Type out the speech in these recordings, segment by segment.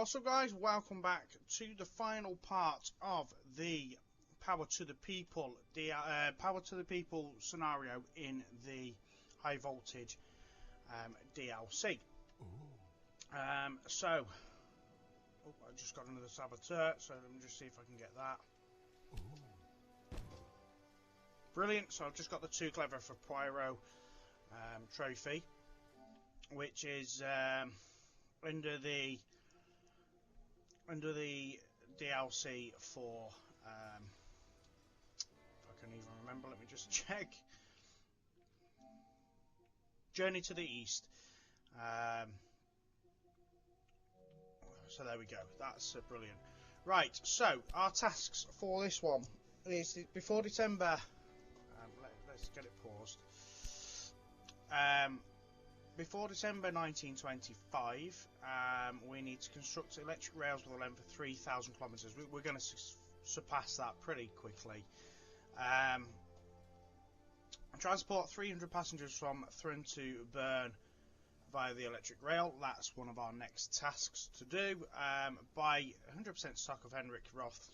What's up, guys? Welcome back to the final part of the Power to the People scenario in the high voltage DLC. So, I just got another saboteur, so let me just see if I can get that. Brilliant. So I've just got the Too Clever for Pyro trophy, which is under the DLC for if I can even remember, let me just check. Journey to the East. So there we go. That's brilliant. Right. So our tasks for this one is before December. Let's get it paused. Before December 1925, we need to construct electric rails with a length of 3,000 kilometres. We're going to surpass that pretty quickly. Transport 300 passengers from Thun to Bern via the electric rail. That's one of our next tasks to do. Buy 100% stock of Heinrich Roth's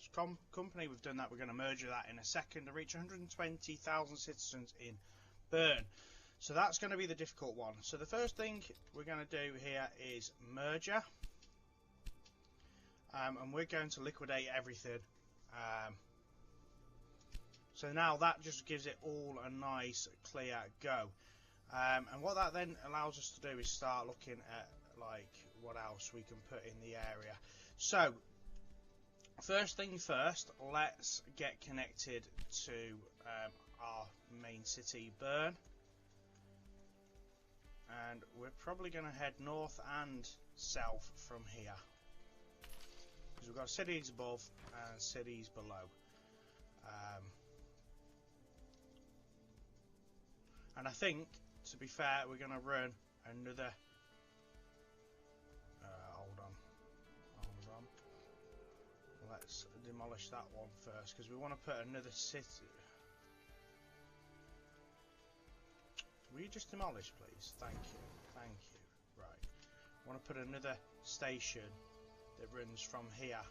company. We've done that. We're going to merge that in a second to reach 120,000 citizens in Bern. So that's going to be the difficult one. So the first thing we're going to do here is merger. And we're going to liquidate everything. So now that just gives it all a nice clear go. And what that then allows us to do is start looking at like what else we can put in the area. So first thing first, let's get connected to our main city, Bern. And we're probably going to head north and south from here, because we've got cities above and cities below. And I think, to be fair, we're going to run another. Hold on. Let's demolish that one first, because we want to put another city. Will you just demolish, please? Thank you. Thank you. Right. I want to put another station that runs from here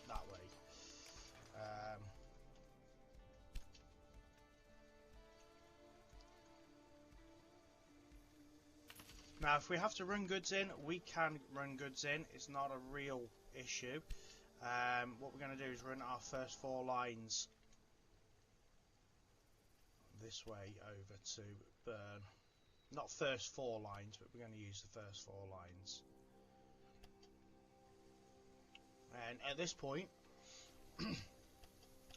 that way. Now, if we have to run goods in, we can run goods in. It's not a real issue. What we're going to do is run our first 4 lines this way over to Bern. Not first 4 lines, but we're going to use the first 4 lines. And at this point,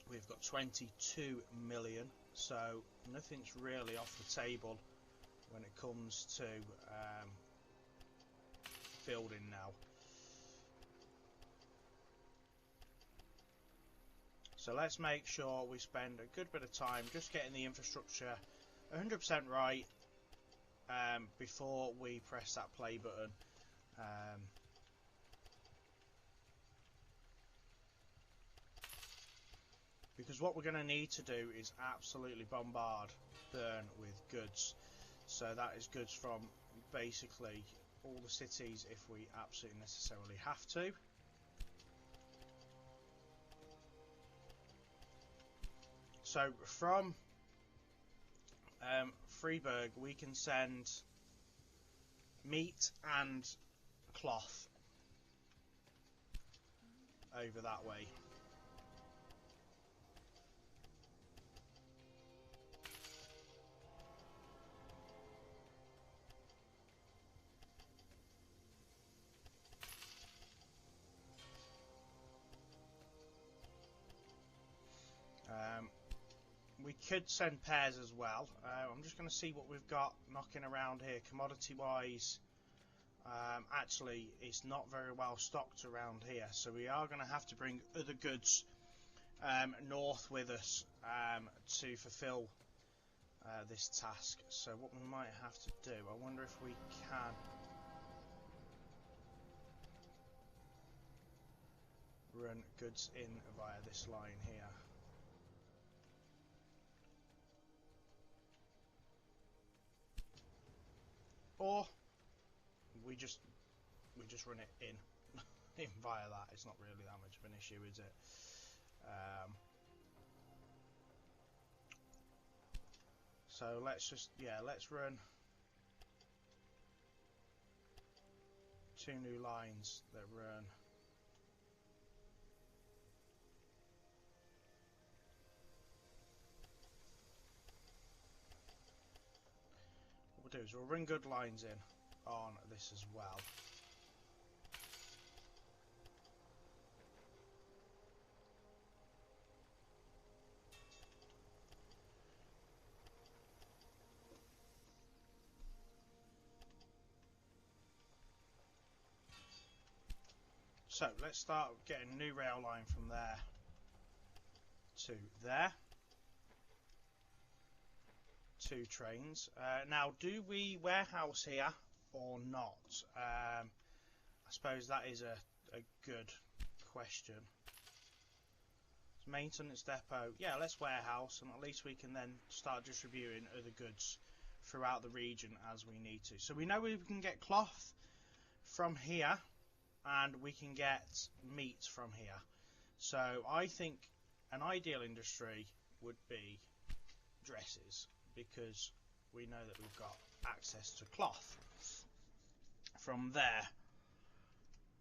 we've got 22 million, so nothing's really off the table when it comes to building now. So let's make sure we spend a good bit of time just getting the infrastructure 100% right before we press that play button. Because what we're going to need to do is absolutely bombard Bern with goods. So that is goods from basically all the cities if we absolutely necessarily have to. So from Fribourg we can send meat and cloth over that way. We could send pairs as well. I'm just going to see what we've got knocking around here commodity wise. Actually, it's not very well stocked around here, so we are going to have to bring other goods north with us to fulfill this task. So what we might have to do, I wonder if we can run goods in via this line here. Or we just run it in. even via that, it's not really that much of an issue, is it? So let's just, yeah, let's run 2 new lines that run what we'll do is we'll run good lines in on this as well. So let's start getting a new rail line from there to there. 2 trains. Now, do we warehouse here or not? I suppose that is a good question. Maintenance depot. Yeah, let's warehouse, and at least we can then start distributing other goods throughout the region as we need to. So we know we can get cloth from here, and we can get meat from here. So I think an ideal industry would be dresses, because we know that we've got access to cloth from there.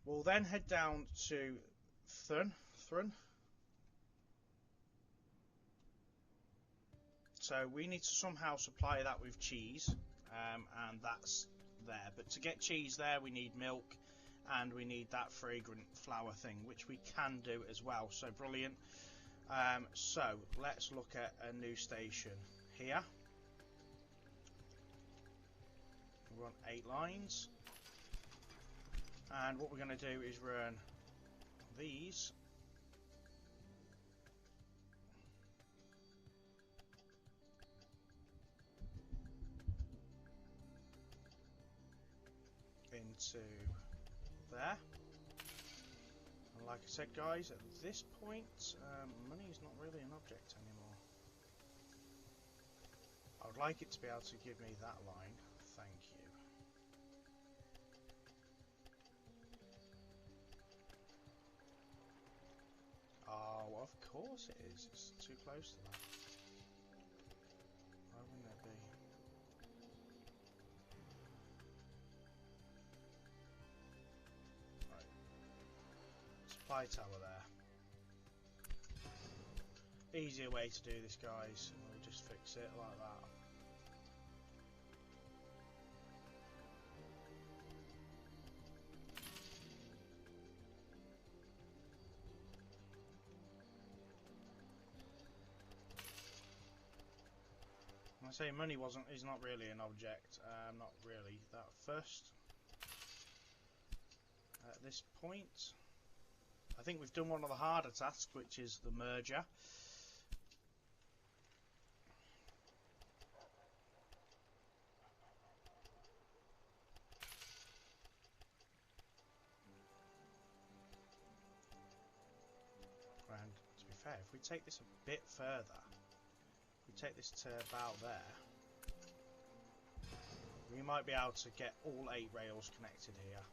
We'll then head down to Thun. So we need to somehow supply that with cheese, and that's there. But to get cheese there, we need milk, and we need that fragrant flower thing, which we can do as well. So brilliant. So let's look at a new station here. We run 8 lines, and what we're going to do is run these into there. And like I said, guys, at this point, money is not really an object anymore. I would like it to be able to give me that line. Thank you. Oh, of course it is. It's too close to that. Why wouldn't it be? Right. Supply tower there. Easier way to do this, guys. We'll just fix it like that. I say money is not really an object. Not really that first. At this point, I think we've done one of the harder tasks, which is the merger. And to be fair, if we take this a bit further, we take this to about there, we might be able to get all 8 rails connected here.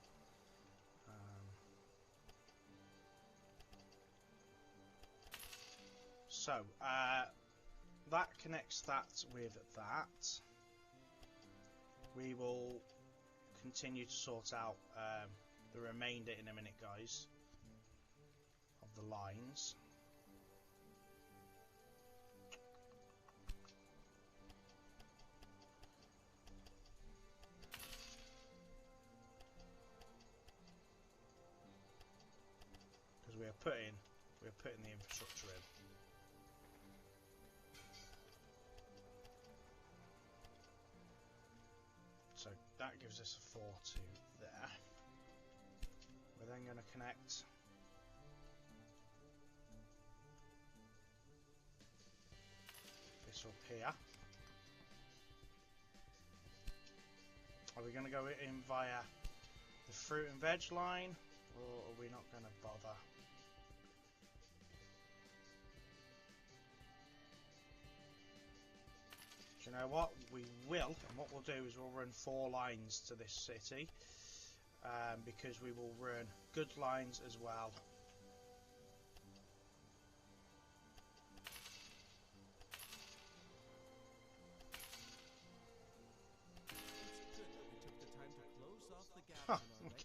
So that connects that with that. We will continue to sort out the remainder in a minute, guys, of the lines. Because we are putting the infrastructure in. So that gives us a 4 to there. We're then going to connect this up here. Are we going to go in via the fruit and veg line, or are we not going to bother? Do you know what? We will, and what we'll do is we'll run 4 lines to this city. because we will run goods lines as well.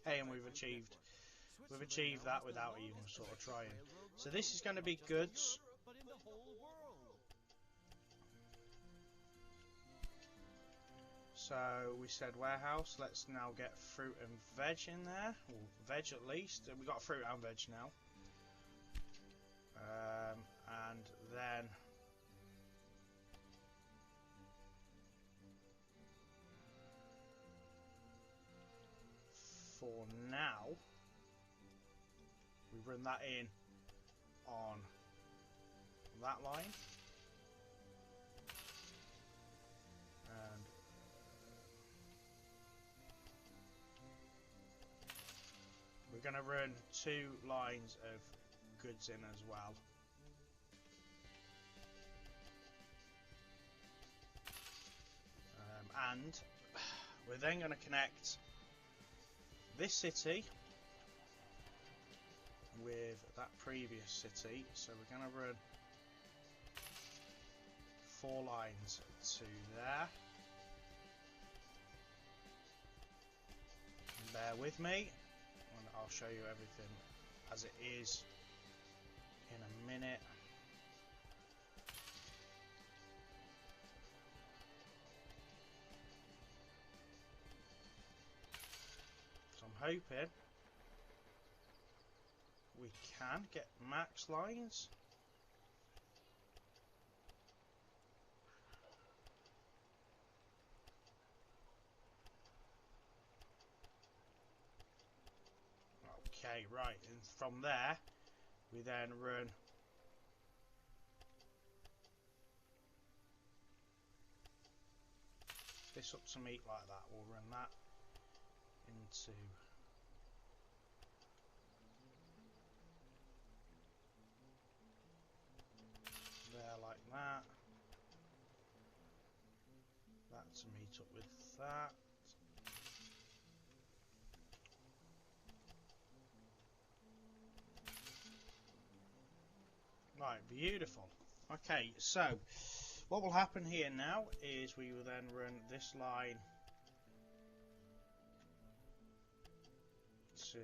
Okay, and we've achieved that without even sort of trying. So this is going to be goods. So we said warehouse. Let's now get fruit and veg in there, or veg at least. We got fruit and veg now, and then for now we run that in on that line, and we're going to run 2 lines of goods in as well. And we're then going to connect this city with that previous city, so we're going to run 4 lines to there. And bear with me, and I'll show you everything as it is in a minute. So I'm hoping we can get max lines. Okay, right, and from there we then run this up to meet like that. We'll run that into there like that. That to meet up with that. Right, beautiful. Okay, so what will happen here now is we will then run this line to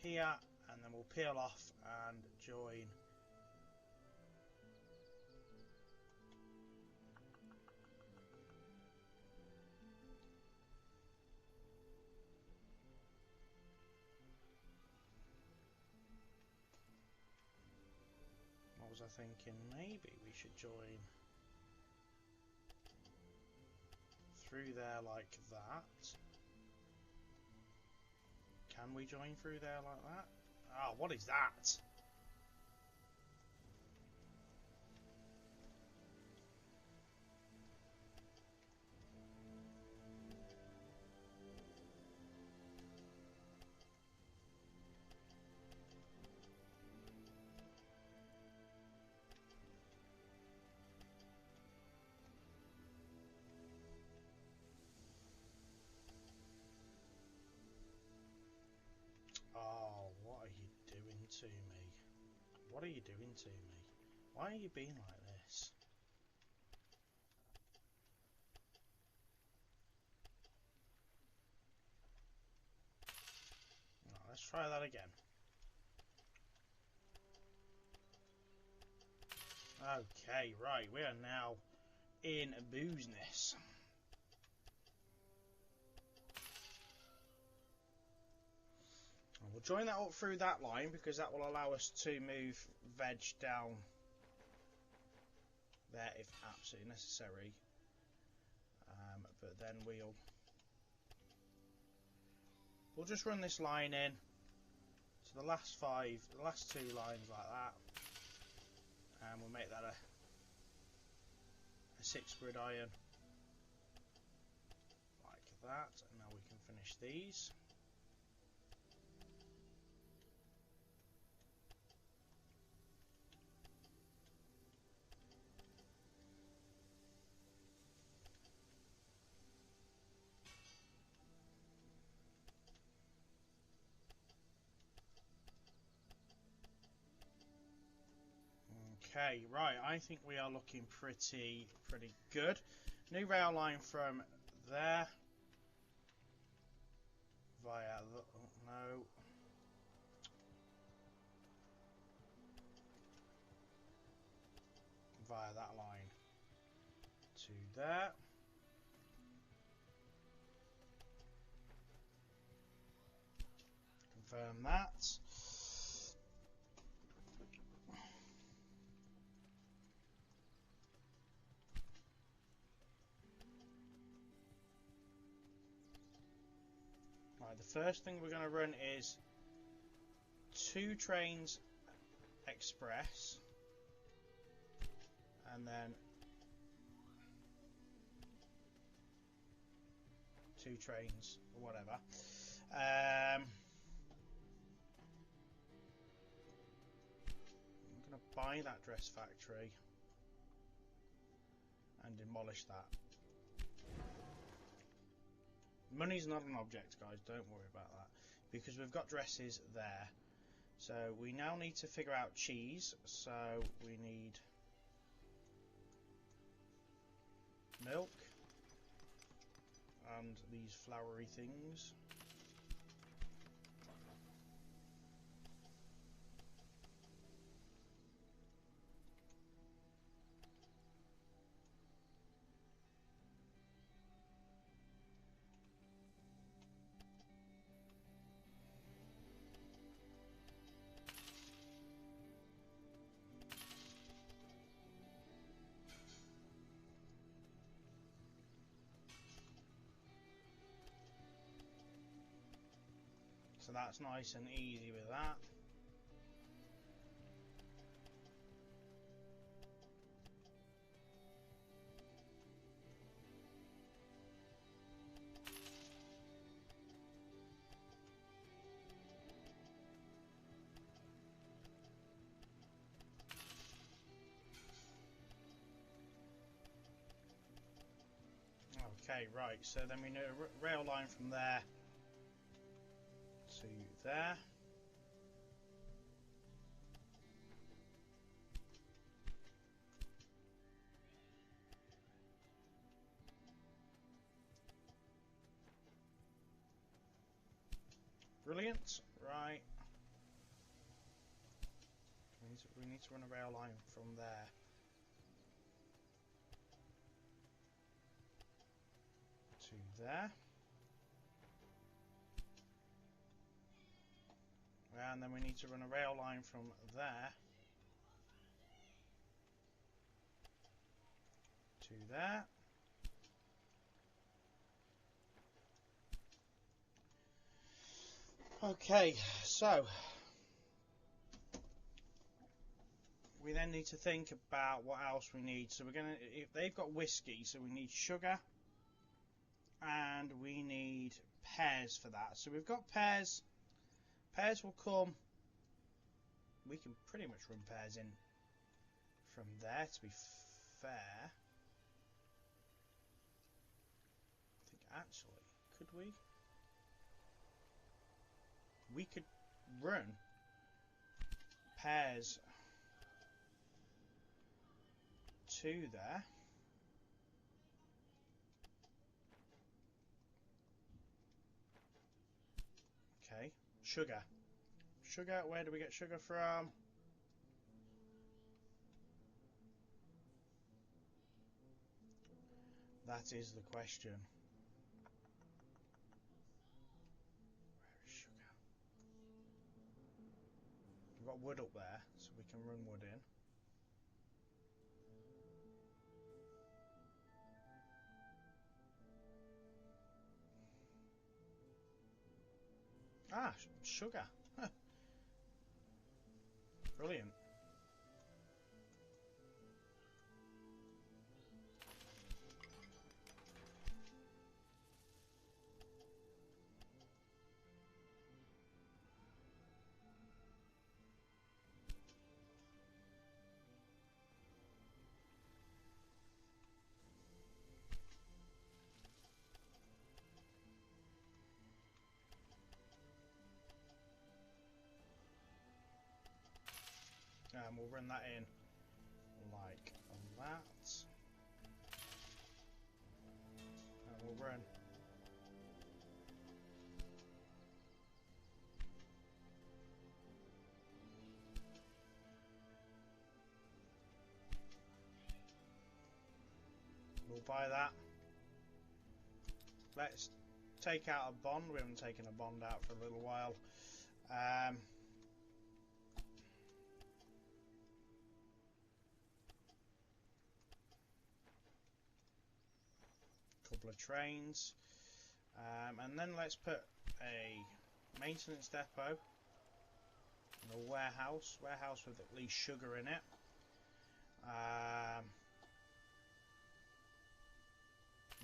here, and then we'll peel off and join was I thinking maybe we should join through there like that. Can we join through there like that? Ah, what is that? To me. What are you doing to me? Why are you being like this? No, let's try that again. Okay, right, we are now in business. We'll join that up through that line because that will allow us to move veg down there if absolutely necessary. But then we'll just run this line in to the last 2 lines like that, and we'll make that a 6 grid iron like that, and now we can finish these. Okay, right, I think we are looking pretty good. New rail line from there via the, oh, no. Via that line to there. Confirm that. Right, the first thing we're going to run is 2 trains express, and then 2 trains or whatever. I'm going to buy that dress factory and demolish that. Money's not an object, guys, don't worry about that, because we've got dresses there. So we now need to figure out cheese, so we need milk and these floury things. So that's nice and easy with that. Okay, right, so then we need a rail line from there to there. Brilliant, right. We need to run a rail line from there to there. And then we need to run a rail line from there to there. Okay, so we then need to think about what else we need. So we're gonna, if they've got whiskey, so we need sugar and we need pears for that. So we've got pears. Pears will come. We can pretty much run pears in from there, to be fair. I think actually, could we? We could run pears to there. Okay, sugar. Sugar, where do we get sugar from? That is the question. Where is sugar? We've got wood up there, so we can run wood in. Ah, sugar. Huh. Brilliant. And we'll run that in like that. And we'll run. We'll buy that. Let's take out a bond. We haven't taken a bond out for a little while. Couple of trains. And then let's put a maintenance depot and a warehouse with at least sugar in it.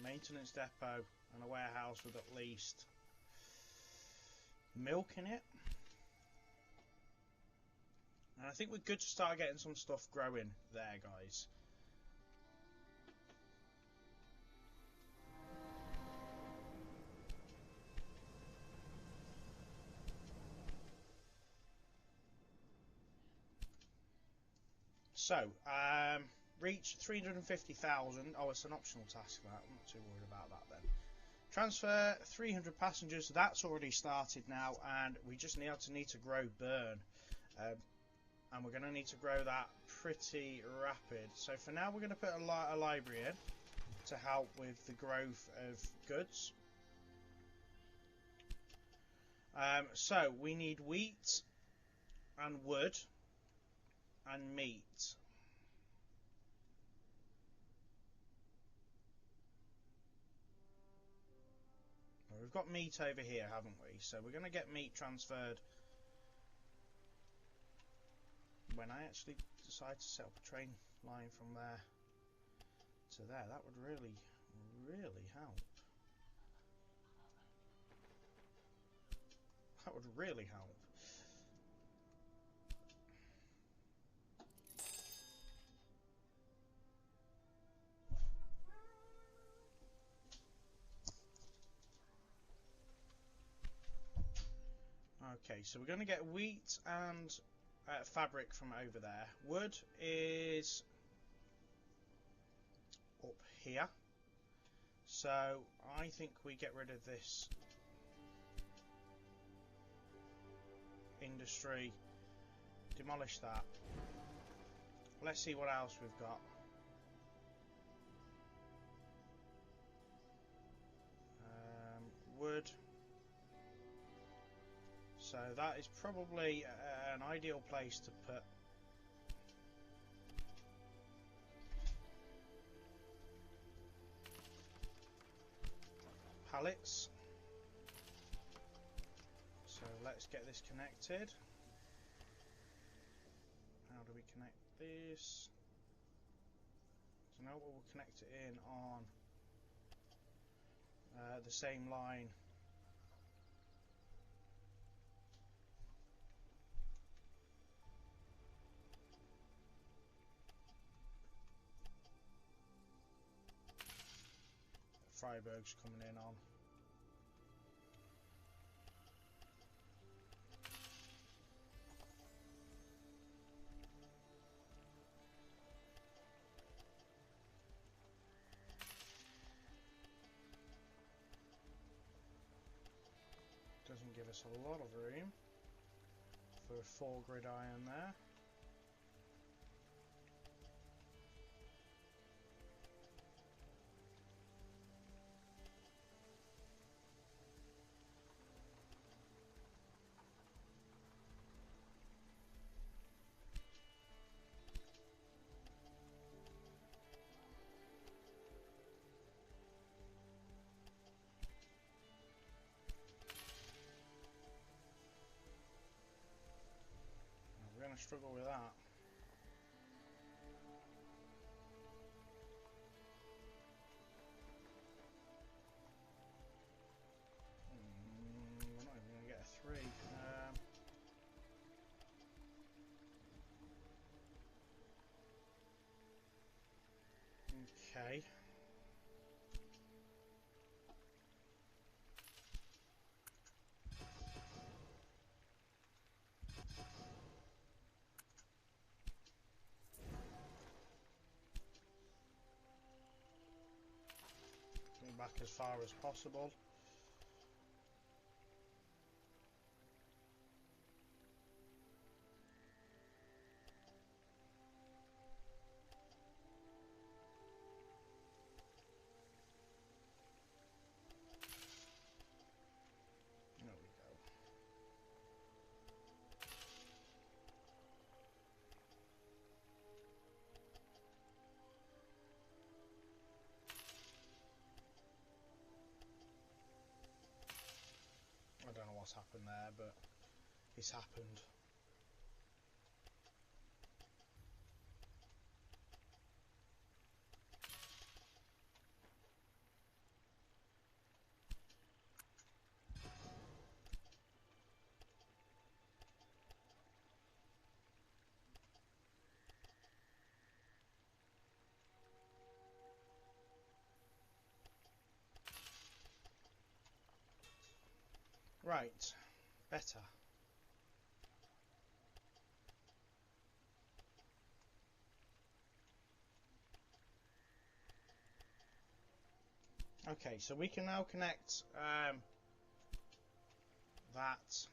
Maintenance depot and a warehouse with at least milk in it. And I think we're good to start getting some stuff growing there, guys. So, reach 350,000. Oh, it's an optional task that. I'm not too worried about that then. Transfer 300 passengers. That's already started now, and we just need to grow burn. And we're going to need to grow that pretty rapid. So for now, we're going to put a library in to help with the growth of goods. So we need wheat and wood and meat. Well, we've got meat over here, haven't we? So we're going to get meat transferred when I actually decide to set up a train line from there to there. That would really, really help. That would really help. Okay, so we're going to get wheat and fabric from over there. Wood is up here. So I think we get rid of this industry, demolish that. Let's see what else we've got. Wood. So that is probably an ideal place to put pallets. So let's get this connected. How do we connect this? So now we'll connect it in on the same line. Fribourg's coming in on. Doesn't give us a lot of room for a 4 grid iron there. We're going to struggle with that. We're not even going to get a 3. Okay. back as far as possible. There we go. I don't know what's happened there, but it's happened. Right, better. Okay, so we can now connect that.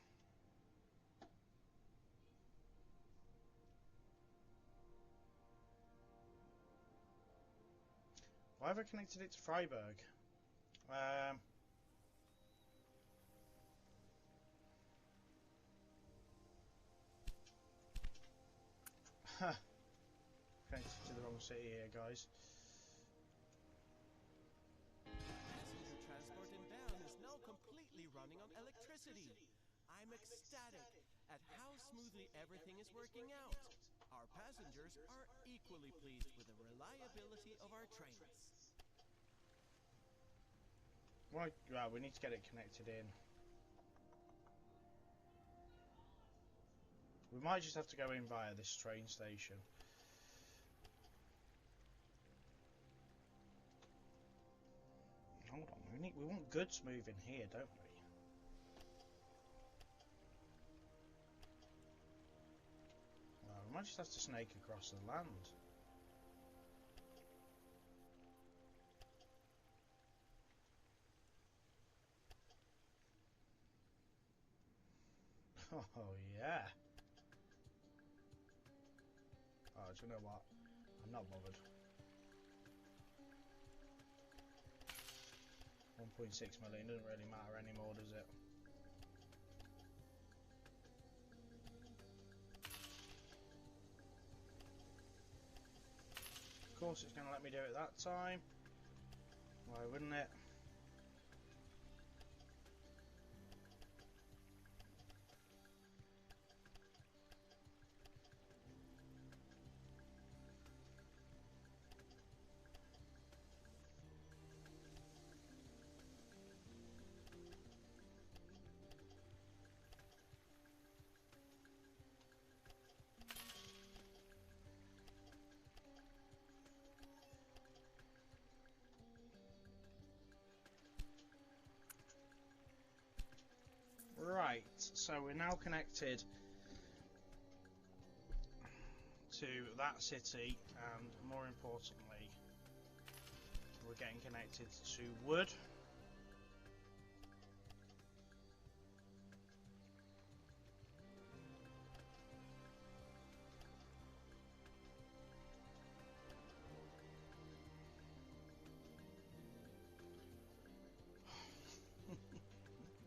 Why have I connected it to Fribourg? Connected to the wrong city here, guys. Passenger transport in Bern is now completely running on electricity. I'm ecstatic at how smoothly everything is working out. Our passengers are equally pleased with the reliability of our trains. Right, we need to get it connected in. We might just have to go in via this train station. Hold on, we want goods moving here, don't we? We might just have to snake across the land. Oh yeah. Oh, do you know what? I'm not bothered. 1.6 million doesn't really matter anymore, does it? Of course it's going to let me do it that time. Why wouldn't it? Right, so we're now connected to that city, and more importantly, we're getting connected to wood.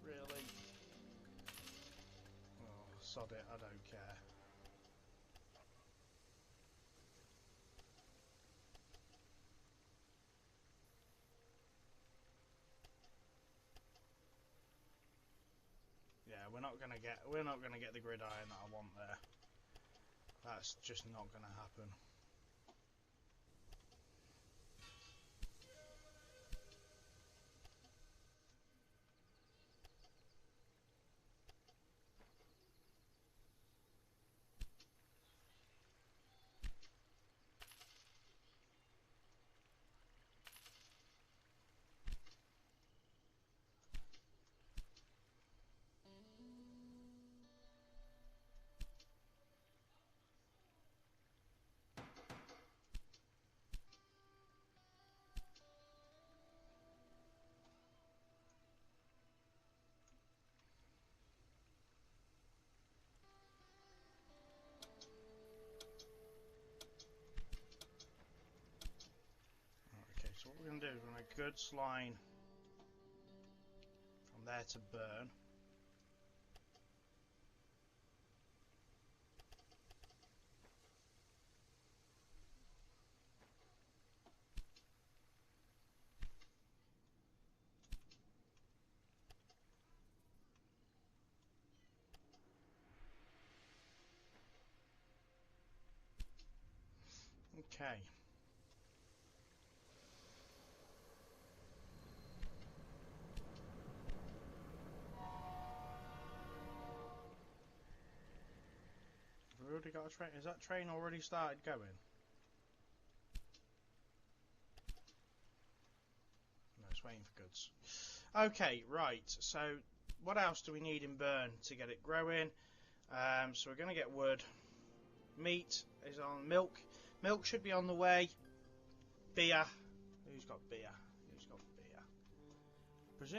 Really? Oh, sod it, I don't care. Yeah, we're not gonna get the gridiron that I want there. That's just not gonna happen. we're going to do is run a goods line from there to Bern. Okay. We've already got a train. Is that train already started going? No, it's waiting for goods. Okay, right. So, what else do we need in Bern to get it growing? So we're going to get wood. Meat is on. Milk. Milk should be on the way. Beer. Who's got beer? Who's got beer?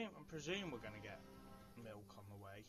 I presume we're going to get milk on the way.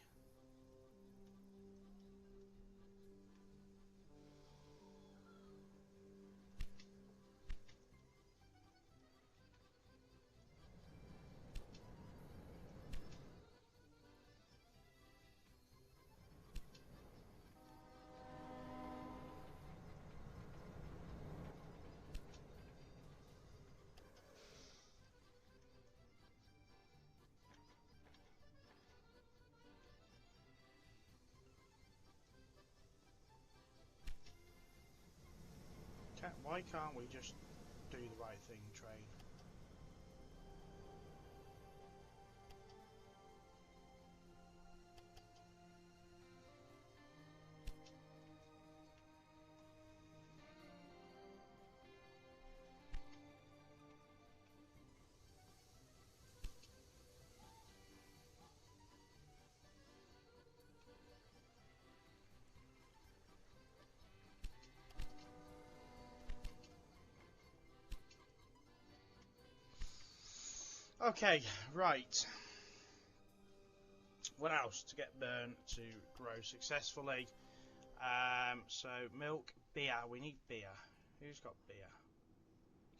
Why can't we just do the right thing, train? Okay, right. What else to get Bern to grow successfully? So milk, beer. We need beer. Who's got beer?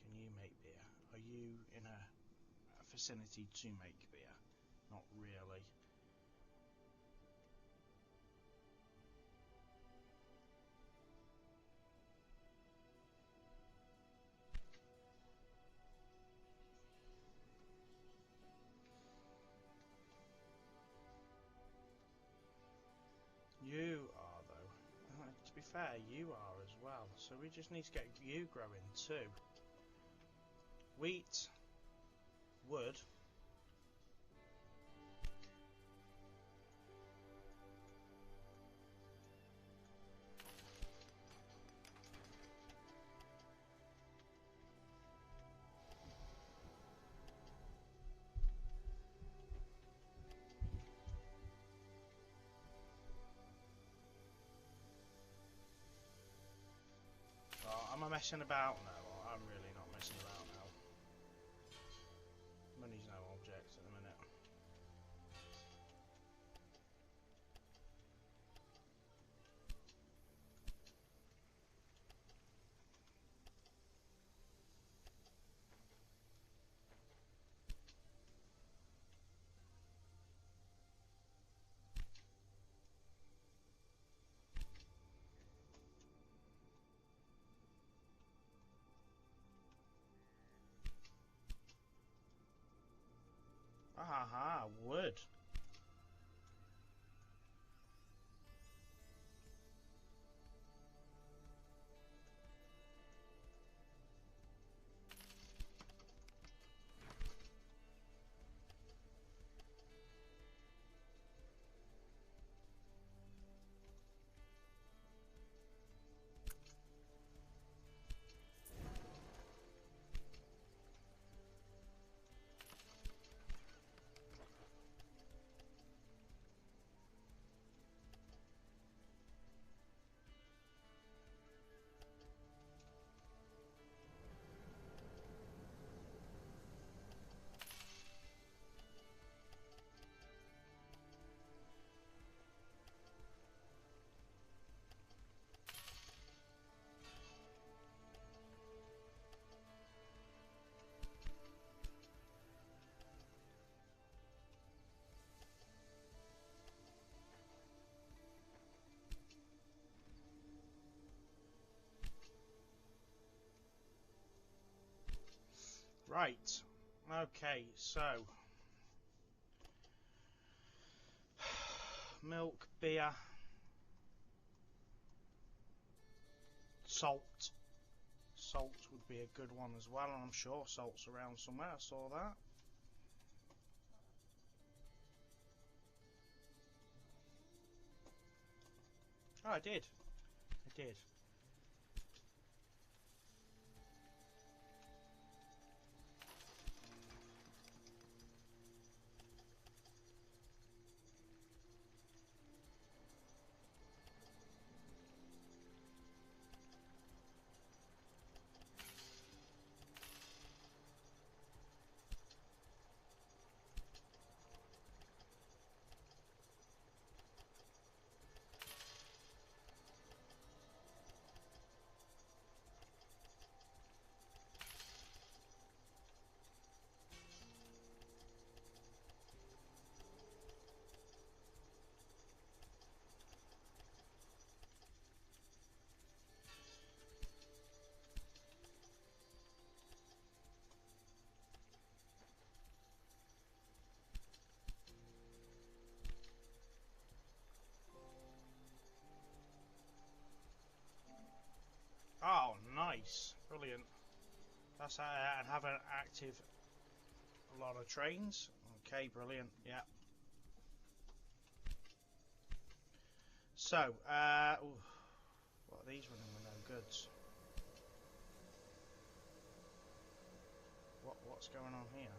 Can you make beer? Are you in a vicinity to make beer? Not really. You are, though. To be fair, you are as well. So we just need to get you growing too. Wheat, wood. Am I messing about now? I'm really not messing about now. Money's no object at the minute. Aha, wood. Right. Okay, so milk, beer, salt. Salt would be a good one as well, and I'm sure salt's around somewhere. I saw that. Oh, I did. I did. Oh, nice. Brilliant. That's how and have an active a lot of trains. Okay, brilliant. Yeah. So, ooh, what are these running with no goods? What's going on here?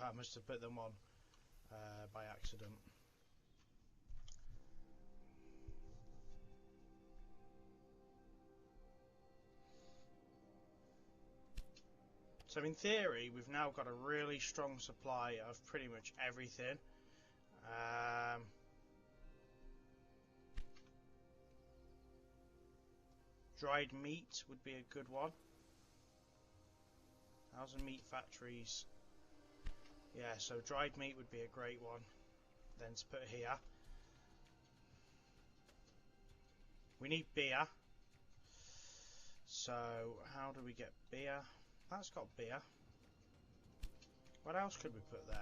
I must have put them on by accident. So in theory, we've now got a really strong supply of pretty much everything. Dried meat would be a good one. 1,000 meat factories. Yeah, so dried meat would be a great one then to put here. We need beer. So how do we get beer? That's got beer. What else could we put there?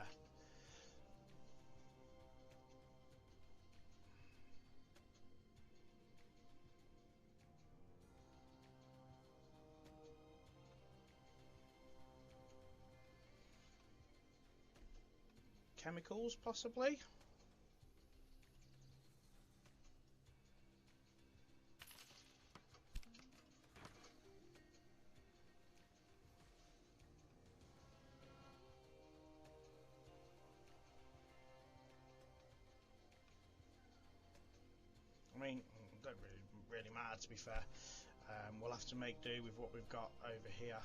Chemicals, possibly? I mean, don't really matter, to be fair. We'll have to make do with what we've got over here.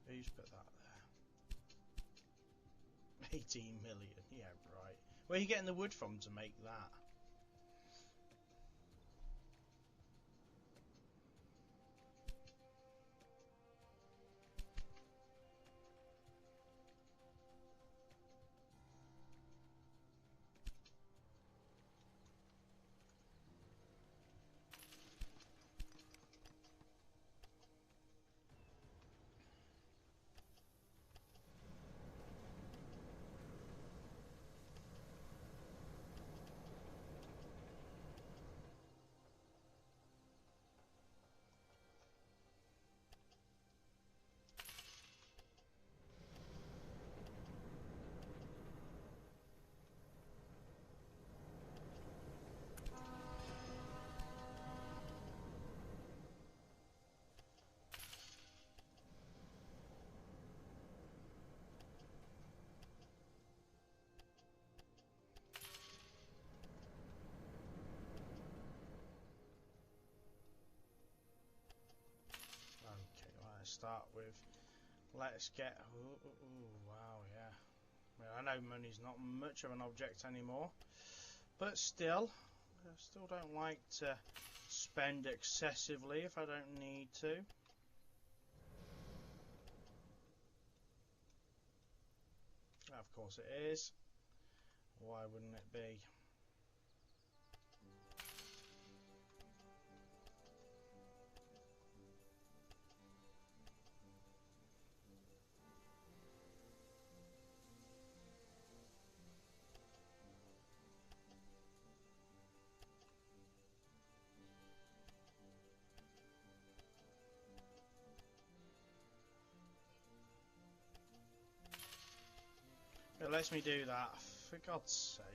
Who's put that there? 18 million, yeah, right. Where are you getting the wood from to make that? Start with, let's get, wow, yeah. I mean, I know money's not much of an object anymore, but still, I still don't like to spend excessively if I don't need to. Of course it is. Why wouldn't it be? It lets me do that, for God's sake.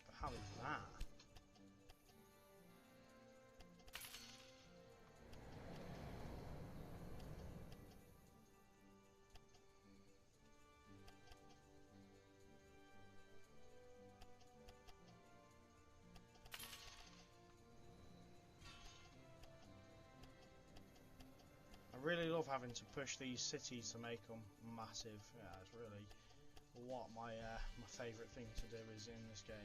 The hell is that? I really love having to push these cities to make them massive. Yeah, it's really what my my favourite thing to do is in this game.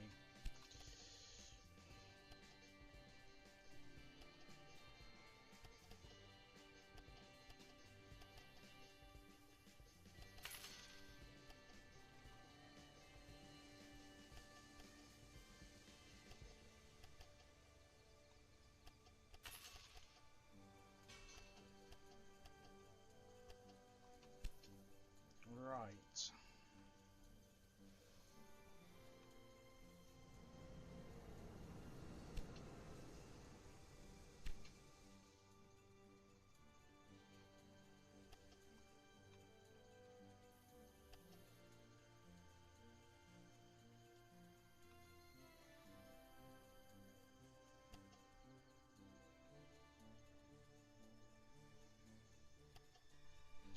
Right.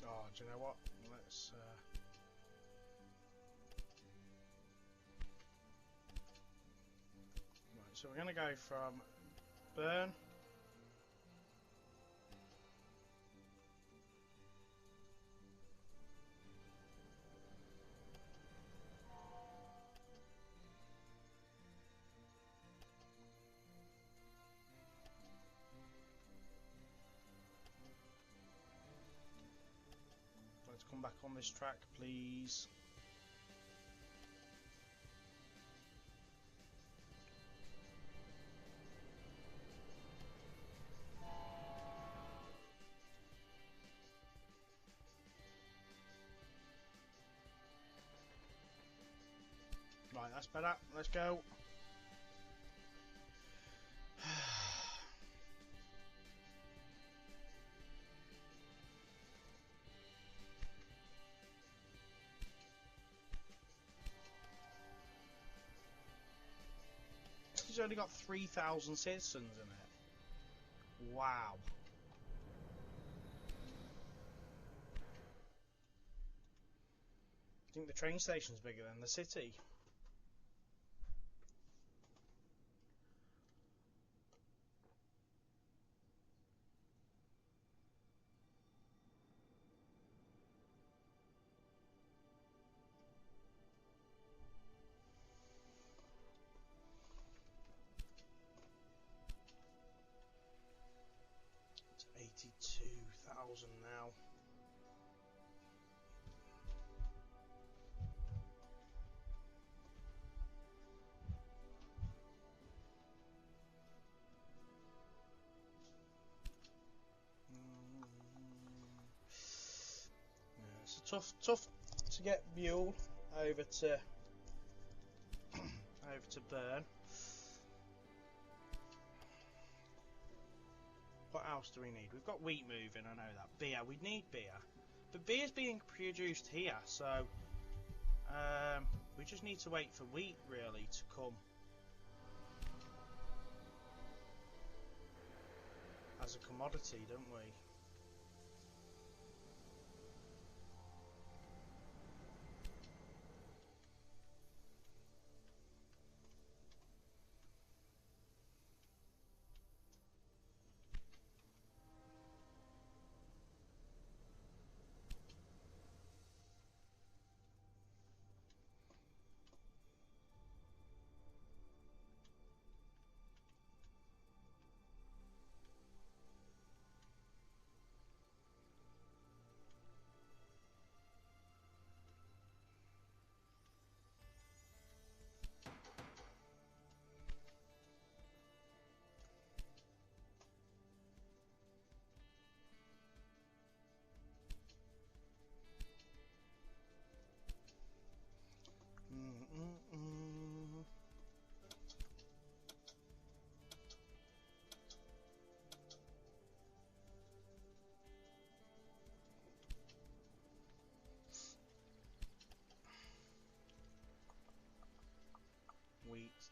Oh, do you know what? Let's right, so we're gonna go from Bern. Let's come back on this track, please. Right, that's better. Let's go. It's only got 3,000 citizens in it. Wow. I think the train station's bigger than the city. It's 82,000 now. Tough to get fuel over to Bern. What else do we need? We've got wheat moving, I know that. Beer, we need beer, but beer's being produced here, so we just need to wait for wheat really to come as a commodity, don't we?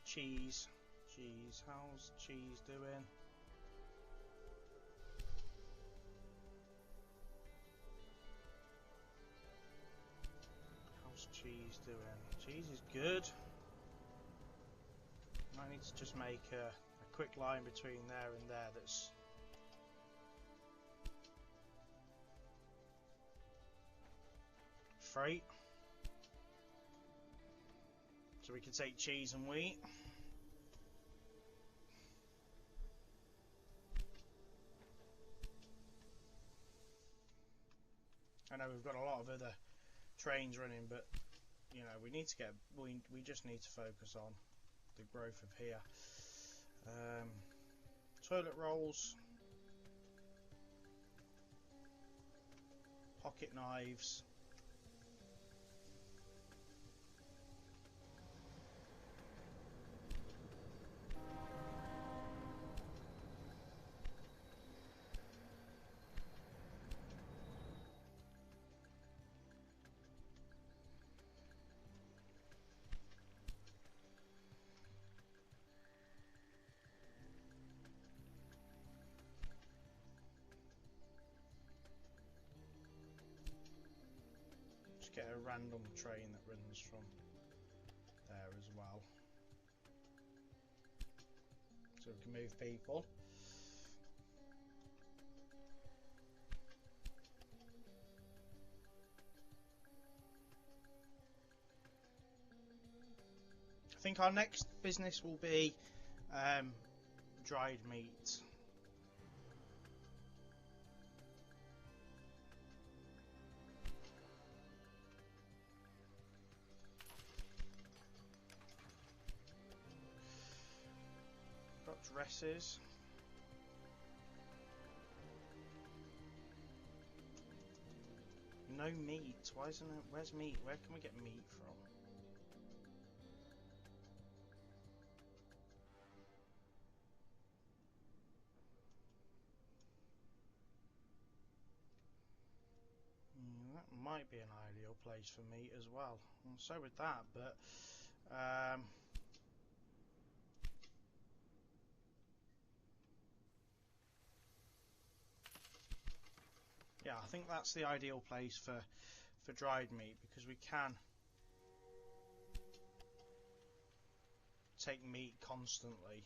Cheese. Cheese. How's cheese doing? How's cheese doing? Cheese is good. I need to just make a quick line between there and there that's freight. So we can take cheese and wheat. I know we've got a lot of other trains running, but you know we need to get we just need to focus on the growth of here. Toilet rolls, pocket knives. Get a random train that runs from there as well, so we can move people. I think our next business will be dried meat. Dresses. No meat. Why isn't it? Where's meat? Where can we get meat from? That might be an ideal place for meat as well. And so with that, but yeah, I think that's the ideal place for dried meat, because we can take meat constantly.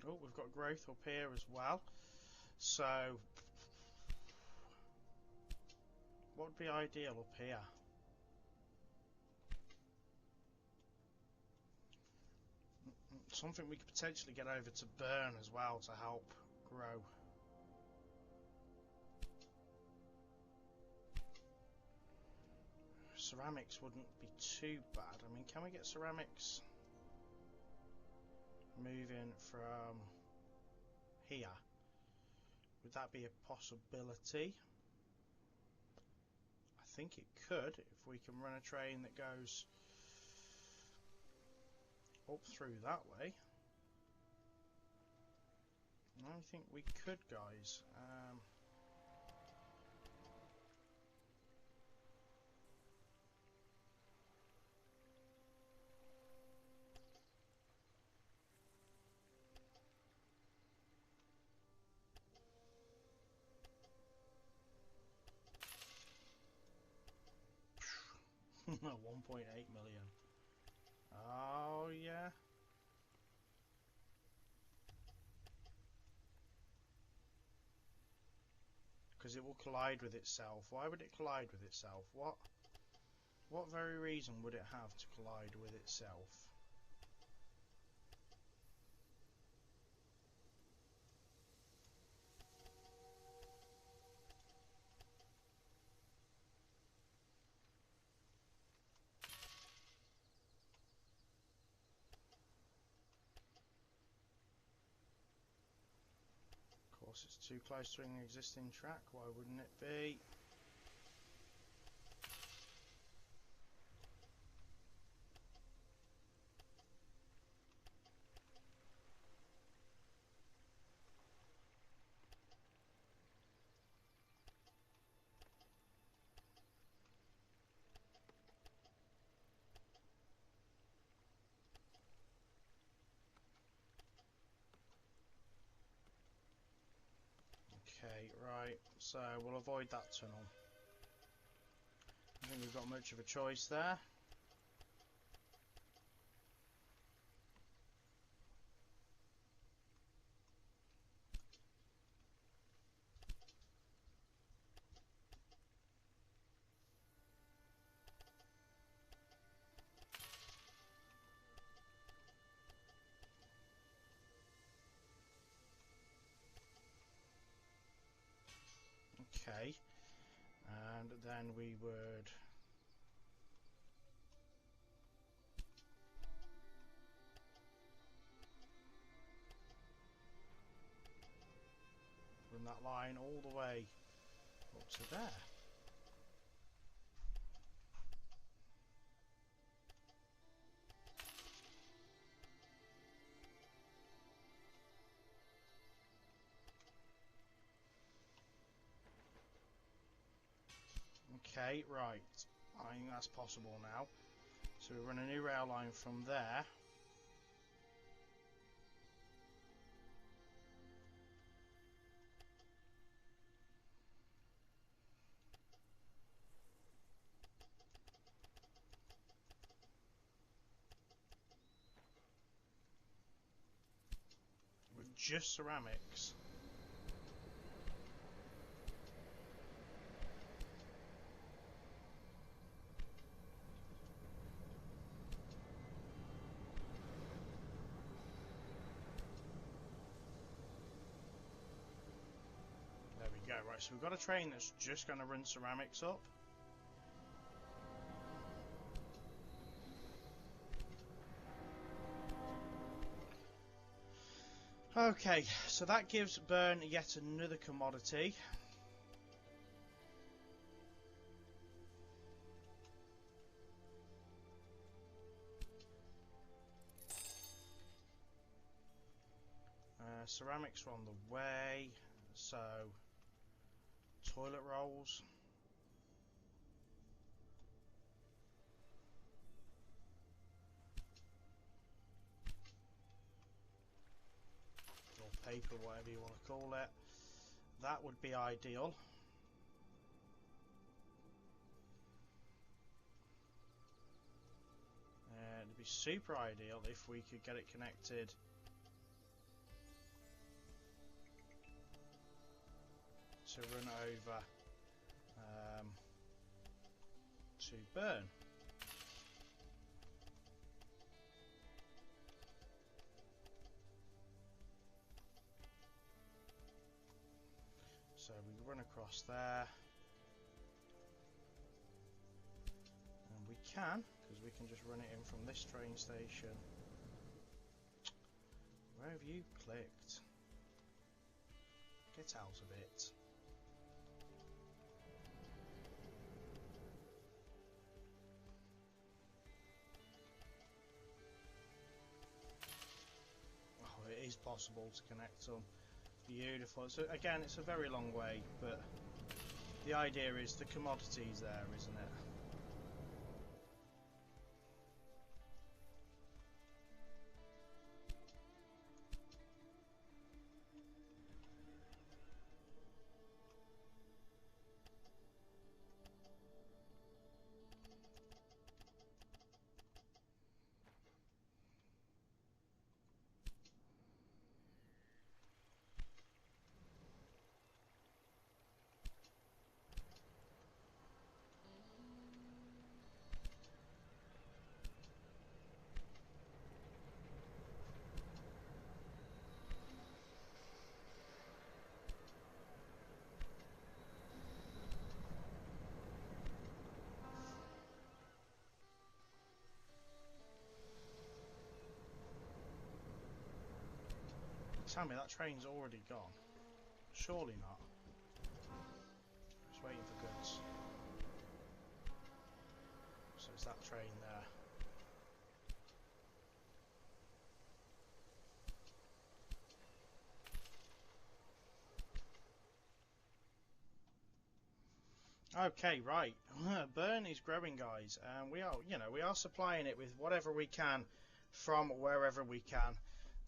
Oh, we've got growth up here as well. So, what would be ideal up here? Something we could potentially get over to Bern as well to help grow. Ceramics wouldn't be too bad. I mean, can we get ceramics moving from here? Would that be a possibility? I think it could, if we can run a train that goes up through that way. I think we could, guys. No, 1.8 million. Oh, yeah. because it will collide with itself. Why would it collide with itself? What very reason would it have to collide with itself? Of course, it's too close to an existing track. Why wouldn't it be? Okay, right, so we'll avoid that tunnel. I think we've got much of a choice there. Okay, and then we would run that line all the way up to there. Okay, right. I think that's possible now. So we run a new rail line from there. With just ceramics. Right, so we've got a train that's just going to run ceramics up. Okay, so that gives Bern yet another commodity. Ceramics are on the way, so toilet rolls. Or paper, whatever you want to call it. That would be ideal. It'd be super ideal if we could get it connected to run over to Bern. So we run across there, and we can, because we can just run it in from this train station. Where have you clicked? Get out of it. It is possible to connect them. Beautiful. So again, it's a very long way, but the idea is the commodity's there, isn't it? Tell me that train's already gone. Surely not. Just waiting for goods. So it's that train there. Okay, right. Burn is growing, guys, and we are supplying it with whatever we can from wherever we can.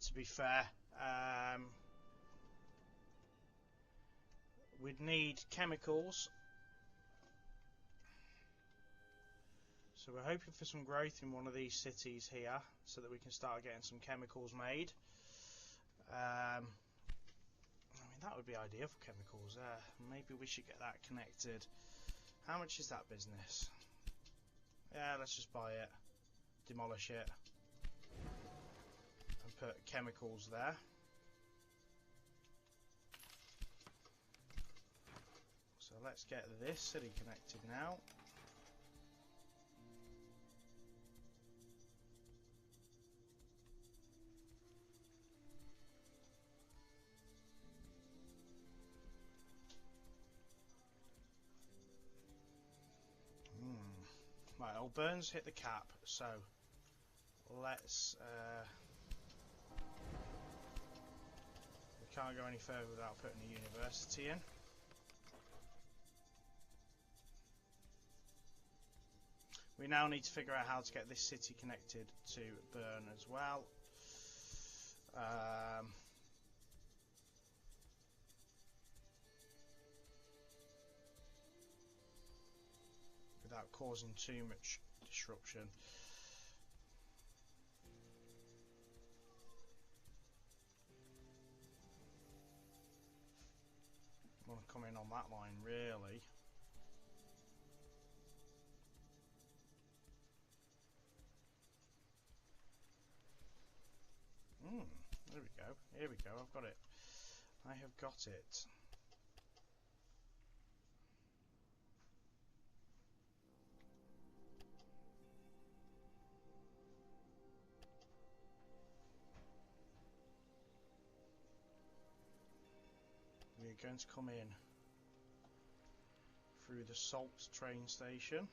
To be fair, we'd need chemicals, so we're hoping for some growth in one of these cities here, so that we can start getting some chemicals made. I mean, that would be ideal for chemicals there. Maybe we should get that connected. How much is that business? Yeah, let's just buy it, demolish it, and put chemicals there. So let's get this city connected now. Right, old Burns hit the cap, so let's we can't go any further without putting a university in. We now need to figure out how to get this city connected to Bern as well. Without causing too much disruption. I want to come in on that line, really. There we go. Here we go. I've got it. I have got it. We're going to come in through the Salt train station.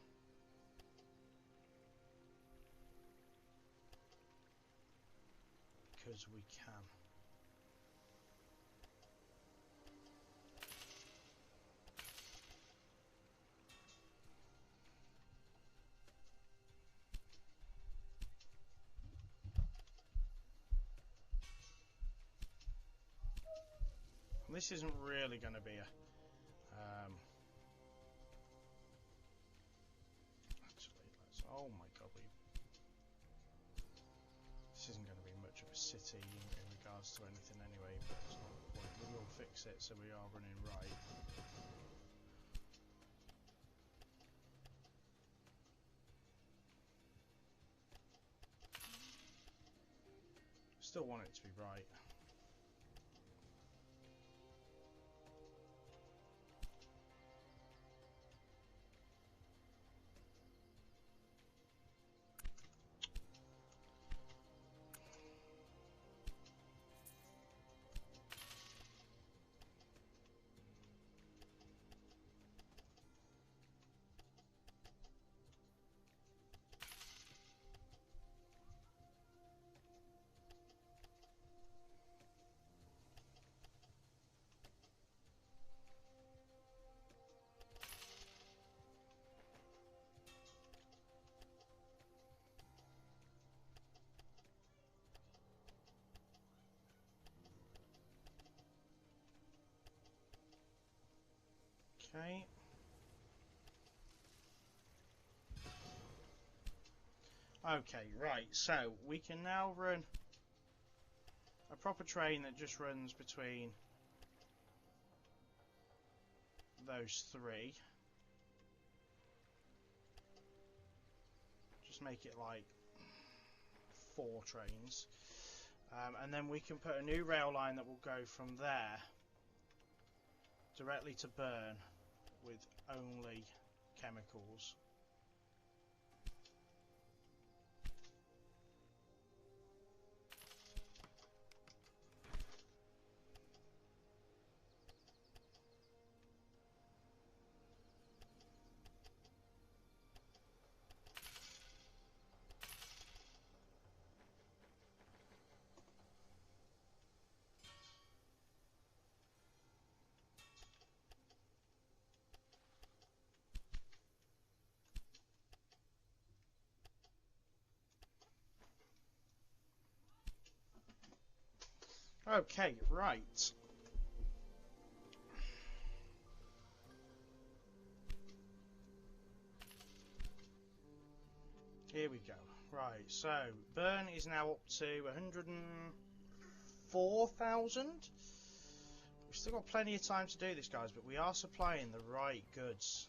Because we can. And this isn't really going to be a actually, let's, oh my god, this isn't going to be much of a city in regards to anything anyway, but it's not the point. We will fix it so we are running right. Still want it to be right. Okay. Okay, right, so we can now run a proper train that just runs between those three. Just make it like 4 trains. And then we can put a new rail line that will go from there directly to Bern with only chemicals. Okay, right. Here we go. Right, so Bern is now up to 104,000. We've still got plenty of time to do this, guys, but we are supplying the right goods.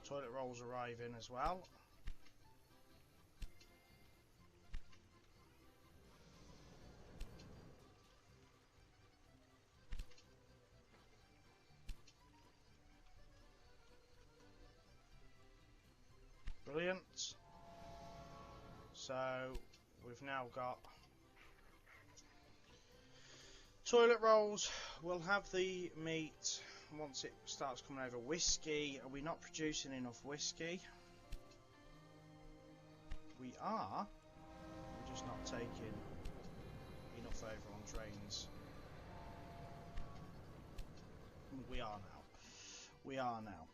Toilet rolls arriving as well. Brilliant. So we've now got toilet rolls. We'll have the meat once it starts coming over. Whiskey. Are we not producing enough whiskey? We are. We're just not taking enough over on trains. We are now. We are now.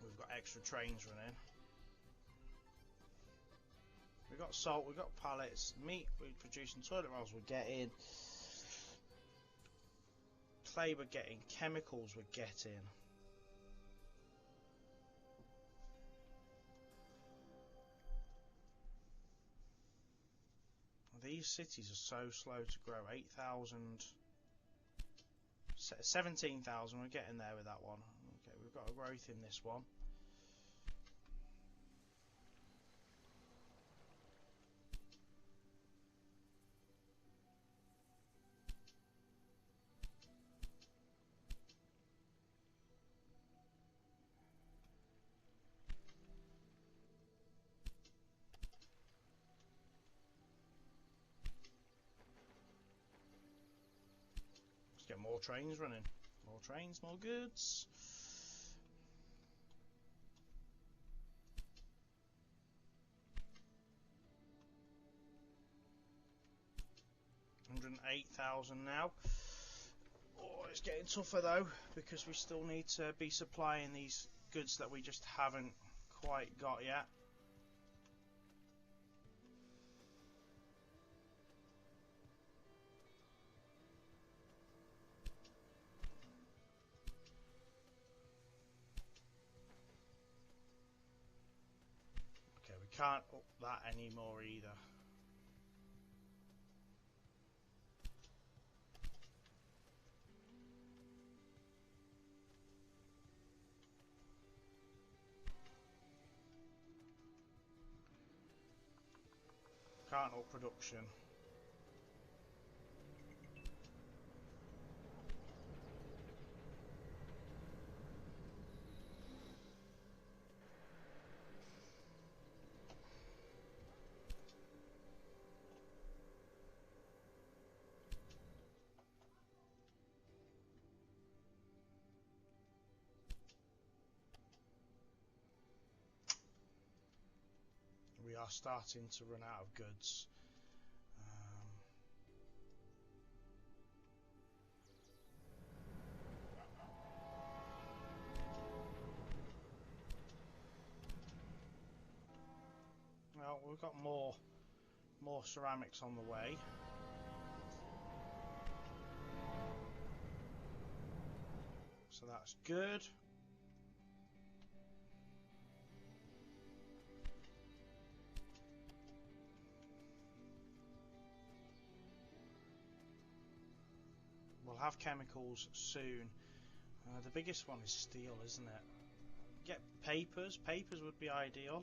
We've got extra trains running. We've got salt, we've got pallets, meat we're producing, toilet rolls we're getting, clay we're getting, chemicals we're getting. These cities are so slow to grow. 8,000, 17,000, we're getting there with that one. Okay, we've got a growth in this one. Get more trains running. More trains, more goods. $108,000 now. Oh, it's getting tougher though, because we still need to be supplying these goods that we just haven't quite got yet. Can't up that anymore either. Can't up production. We are starting to run out of goods. Well, we've got more ceramics on the way. So that's good. We'll have chemicals soon. The biggest one is steel, isn't it? Get papers. Papers would be ideal.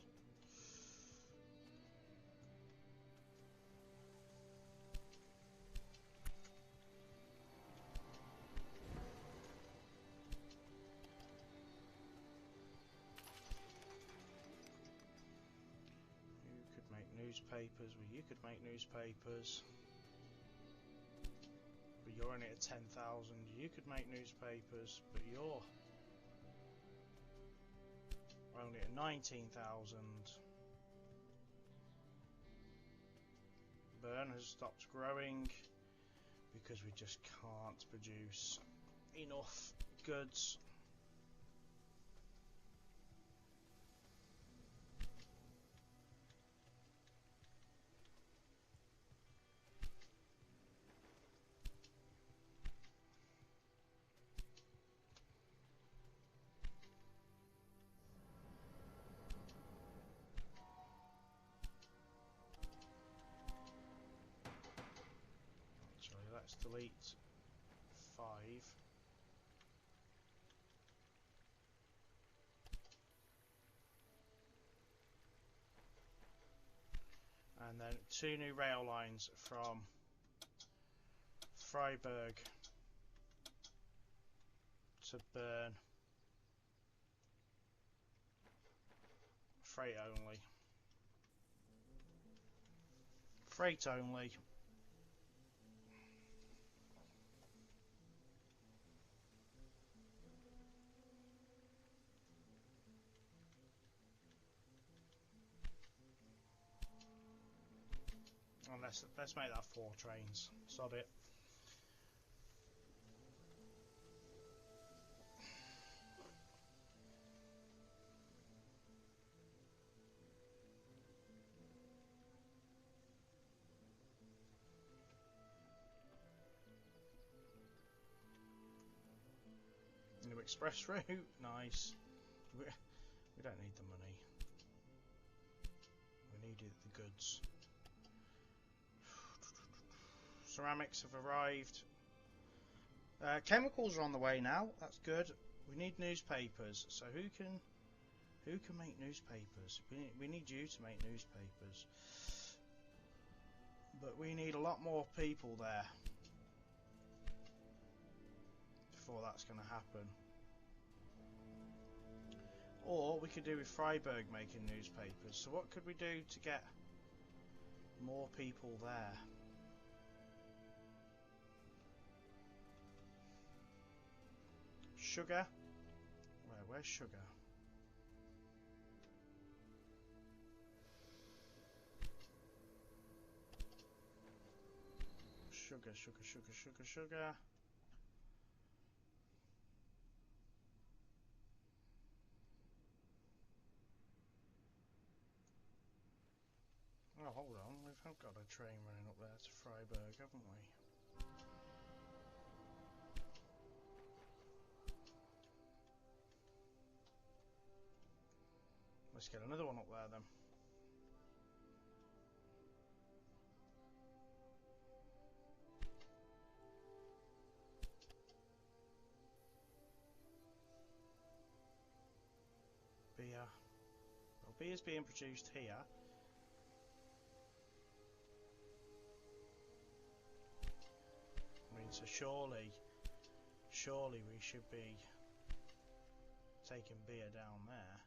You could make newspapers. Well, you could make newspapers. But you're only at 10,000. You could make newspapers, but you're only at 19,000. Bern has stopped growing because we just can't produce enough goods. let's delete 5. And then 2 new rail lines from Fribourg to Bern. Freight only. Freight only. And let's make that 4 trains. Sod it. New express route, nice. We don't need the money. We needed the goods. Ceramics have arrived. Chemicals are on the way now. That's good. We need newspapers. So who can make newspapers? We need you to make newspapers. But we need a lot more people there before that's going to happen. Or we could do with Fribourg making newspapers. So what could we do to get more people there? Sugar? Where's sugar? Sugar. Oh, hold on. We've got a train running up there to Fribourg, haven't we? Let's get another one up there then. Beer. Well, beer's being produced here. I mean, so surely we should be taking beer down there.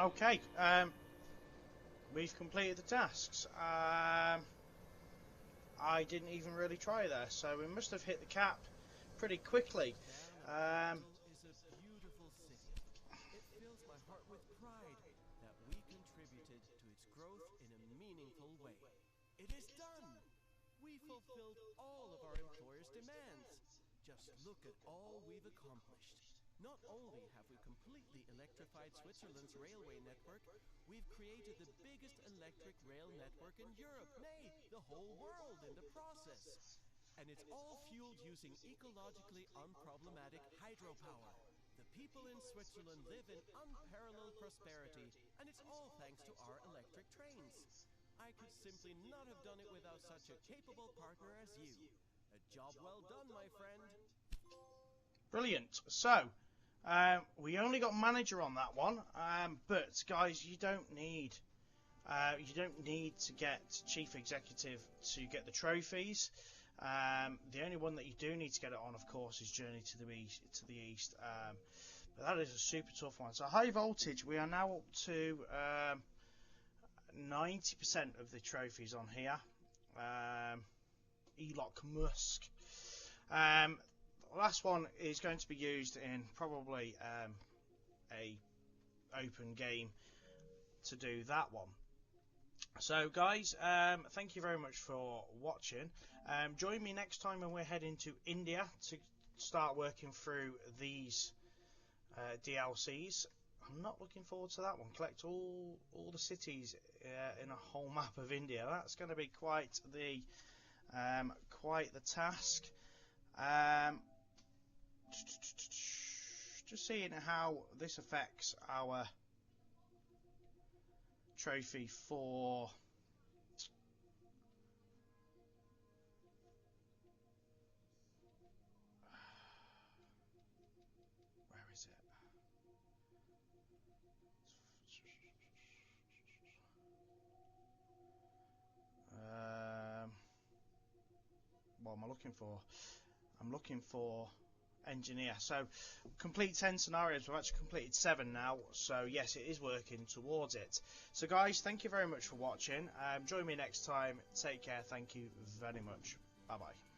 Okay, we've completed the tasks. I didn't even really try there, so we must have hit the cap pretty quickly. Aigle is a beautiful city. It fills my heart with pride that we contributed to its growth in a meaningful way. It is done! We fulfilled all of our employers' demands. Just look at all we've accomplished. Not only have we completely electrified Switzerland's railway network, we've created the biggest electric rail network in Europe, nay, the whole world in the process. And it's all fueled using ecologically unproblematic hydropower. The people in Switzerland live in unparalleled prosperity, and it's all thanks to our electric trains. I could simply not have done it without such a capable partner as you. A job well done, my friend. Brilliant. So, we only got manager on that one, but guys, you don't need to get chief executive to get the trophies. The only one that you do need to get it on, of course, is Journey to the East. But that is a super tough one. So high voltage, we are now up to 90% of the trophies on here. Elock Musk. The last one is going to be used in probably a open game to do that one. So guys, thank you very much for watching. Join me next time when we're heading to India to start working through these DLCs. I'm not looking forward to that one. Collect all the cities in a whole map of India. That's going to be quite the task. Just seeing how this affects our trophy for where is it? What am I looking for? I'm looking for engineer. So complete 10 scenarios. We've actually completed 7 now, so yes, it is working towards it. So guys, thank you very much for watching. Join me next time. Take care. Thank you very much. Bye bye.